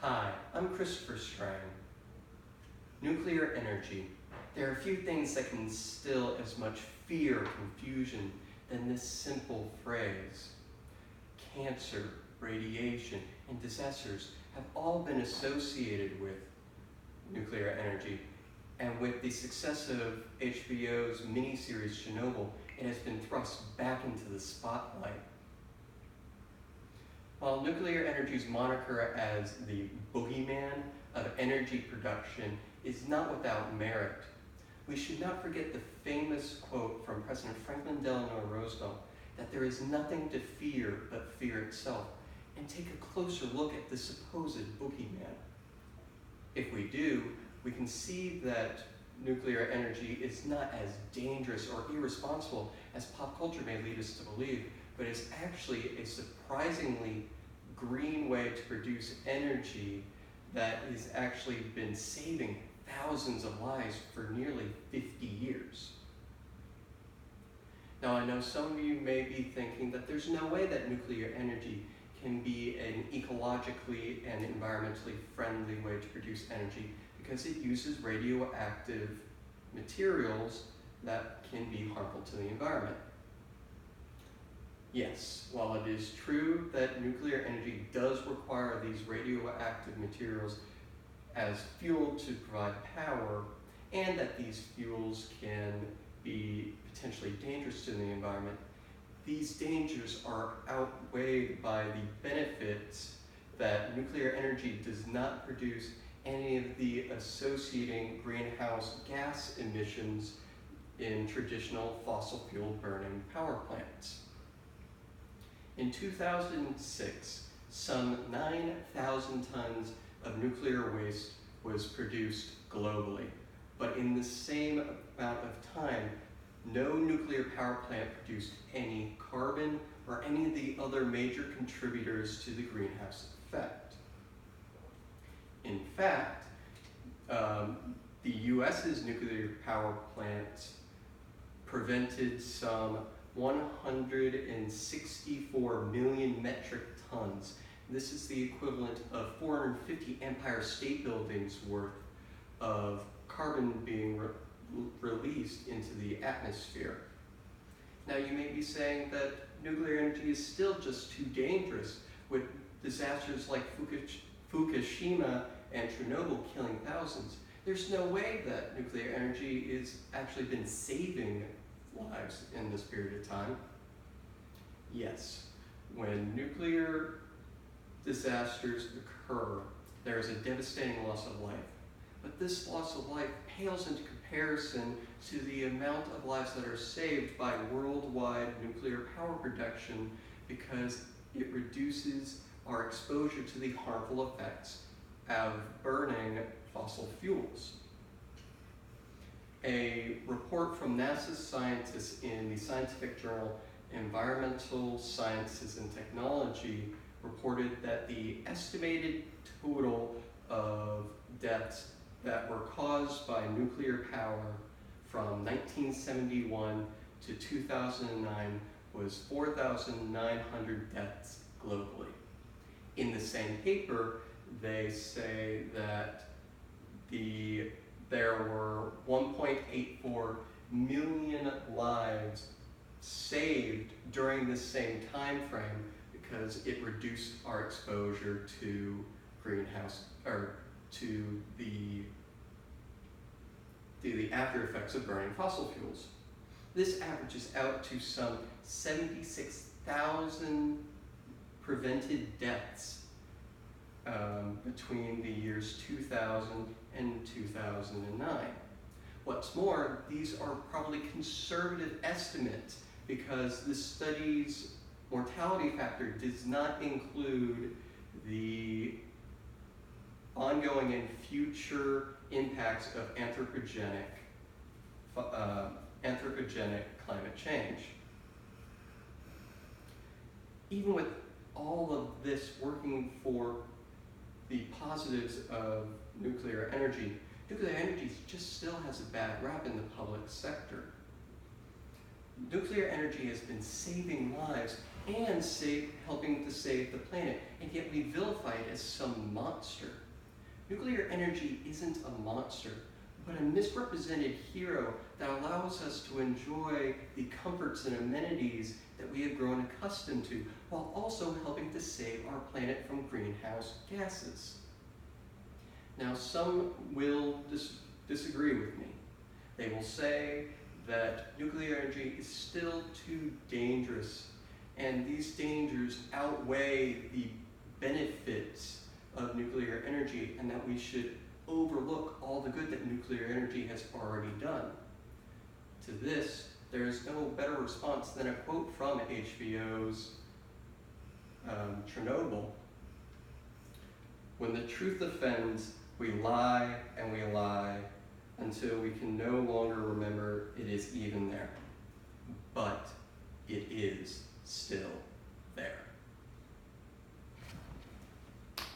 Hi, I'm Christopher Strang. Nuclear energy. There are few things that can instill as much fear or confusion than this simple phrase. Cancer, radiation, and disasters have all been associated with nuclear energy. And with the success of HBO's miniseries Chernobyl, it has been thrust back into the spotlight. While nuclear energy's moniker as the boogeyman of energy production is not without merit, we should not forget the famous quote from President Franklin Delano Roosevelt that there is nothing to fear but fear itself, and take a closer look at the supposed boogeyman. If we do, we can see that nuclear energy is not as dangerous or irresponsible as pop culture may lead us to believe, but is actually a surprisingly green way to produce energy that has actually been saving thousands of lives for nearly 50 years. Now, I know some of you may be thinking that there's no way that nuclear energy can be an ecologically and environmentally friendly way to produce energy because it uses radioactive materials that can be harmful to the environment. Yes, while it is true that nuclear energy does require these radioactive materials as fuel to provide power, and that these fuels can be potentially dangerous to the environment, these dangers are outweighed by the benefits that nuclear energy does not produce any of the associating greenhouse gas emissions in traditional fossil fuel burning power plants. In 2006, some 9,000 tons of nuclear waste was produced globally, but in the same amount of time, no nuclear power plant produced any carbon or any of the other major contributors to the greenhouse effect. In fact, the US's nuclear power plants prevented some 164 million metric tons. This is the equivalent of 450 Empire State Buildings worth of carbon being released into the atmosphere. Now, you may be saying that nuclear energy is still just too dangerous, with disasters like Fukushima and Chernobyl killing thousands. There's no way that nuclear energy has actually been saving lives in this period of time. Yes, when nuclear disasters occur, there is a devastating loss of life. But this loss of life pales into comparison to the amount of lives that are saved by worldwide nuclear power production, because it reduces our exposure to the harmful effects of burning fossil fuels. A report from NASA's scientists in the scientific journal Environmental Sciences and Technology reported that the estimated total of deaths that were caused by nuclear power from 1971 to 2009 was 4,900 deaths globally. In the same paper, they say that there were 1.84 million lives saved during this same time frame because it reduced our exposure to greenhouse, or to the after effects of burning fossil fuels. This averages out to some 76,000 prevented deaths between the years 2000 and 2009. What's more, these are probably conservative estimates because the study's mortality factor does not include the ongoing and future impacts of anthropogenic climate change. Even with all of this working for the positives of nuclear energy just still has a bad rap in the public sector. nuclear energy has been saving lives and helping to save the planet, and yet we vilify it as some monster. Nuclear energy isn't a monster, but a misrepresented hero that allows us to enjoy the comforts and amenities that we have grown accustomed to, while also helping to save our planet from greenhouse gases. Now, some will disagree with me. They will say that nuclear energy is still too dangerous, and these dangers outweigh the benefits of nuclear energy, and that we should overlook all the good that nuclear energy has already done. To this, there is no better response than a quote from HBO's Chernobyl. "When the truth offends, we lie and we lie until we can no longer remember it is even there. But it is still